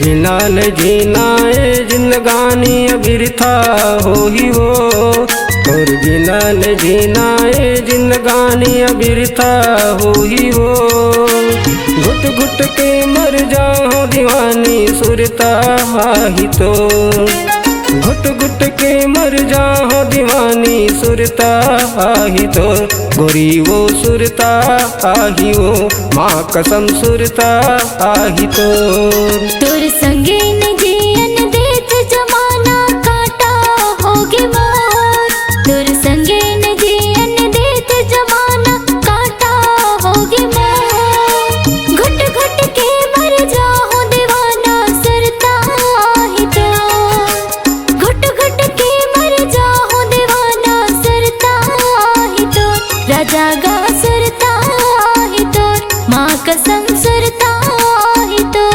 बिना न जीना ये जिंदगानी अबिरथा हो ही वो, और बिना न जीना ये जिंदगानी अबिरथा हो ही वो। घुट घुट के मर जाओ दीवानी सुरता ही तो, घुट घुट के मर जाओ दीवानी सुरता ही तो। गोरी वो सुरता ही वो, माँ कसम सुरता ही तो। तोर संगे न जियन देत जमाना काटा होगे मोर, तोर संगे न जियन देत जमाना काटा होगे मोर। घुट घुट के मर जाओ दीवाना सुरता ही तो, घुट घुट के मर जाओ दीवाना सुरता ही तो। राजा गा सुरता ही तो, माँ कसम सुरता ही तो।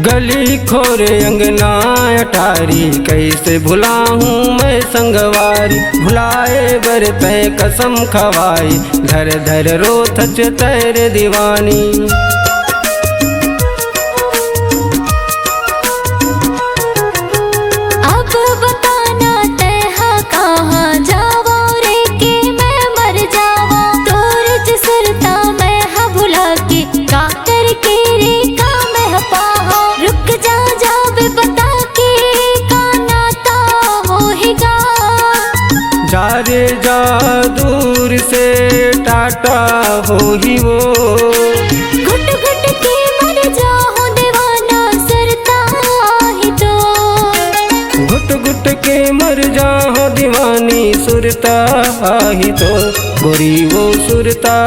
गली खोरे अंगना अटारी, कैसे भुलाऊं मैं संगवारी। भुलाए बर तय कसम खवाई, धर धर रोथ तैर दीवानी। अब बताना तैहा कहाँ जावा रे के मैं मर जावा। तोर सुरता मैं हा भुला के का करके रे का मैं हा पाहा। रुक जा जाब बता के का नाता होएगा। जा रे जा दूर से टाटा हो ही वो, घुट घुट के मर जाओ दीवाना सुरता ही तो, घुट घुट के मर जाओ दीवानी सुरता ही तो। गोरी वो सुरता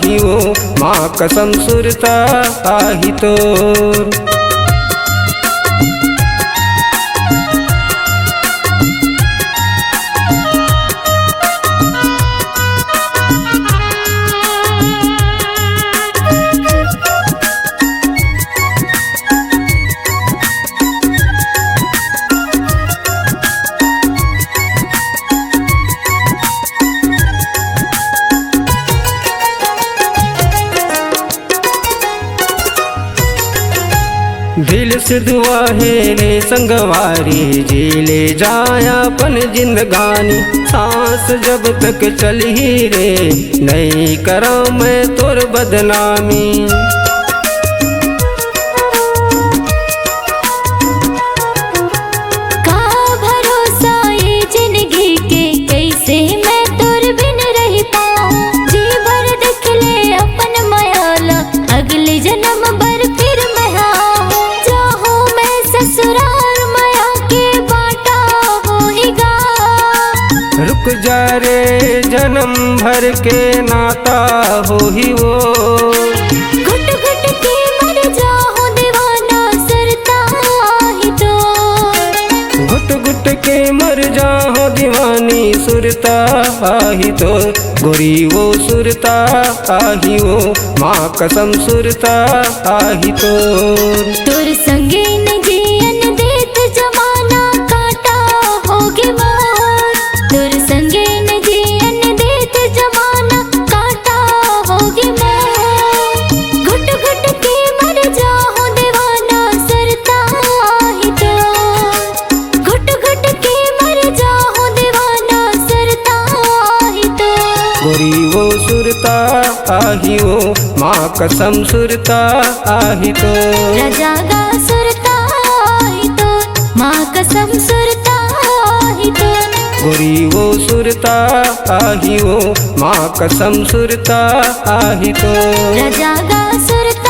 ही वो, माँ कसम सुरता ही तो। दिल से दुआ है रे संगवारी, जी ले जाया अपन जिंदगानी। सांस जब तक चल ही रे, नहीं करा मैं तोर बदनामी। का भरोसा ये जिंदगी के, कैसे मैं तोर बिन रह पाऊं। जी भर देख ले अपन मायाला, अगले जन्म भर फिर मैं आऊं। चाहूं मैं ससुराल माया के बाटा होएगा। रुक जा रे जन्म भर के नाता हो ही वो, घुट घुट के मर जाओ दीवाना सुरता ही तो, घुट घुट के मर जाओ दीवानी सुरता ही तो। गोरी वो सुरता ही वो, माँ कसम सुरता ही तो। तोर संगे न जियन देत जमाना काटा होगे मोर, तोर संगे न जियन देत जमाना काटा होगे मोर। घुट घुट के मर जाओ दीवाना सुरता ही तो, घुट घुट के मर जाओ दीवाना सुरता ही तो। गोरी वो सुरता ही वो, माँ कसम सुरता ही तो। राजा गा सुरता ही तो, माँ कसम सुरता ही तो। गोरी वो सुरता ही वो, माँ कसम सुरता ही तो। राजा गा सुरता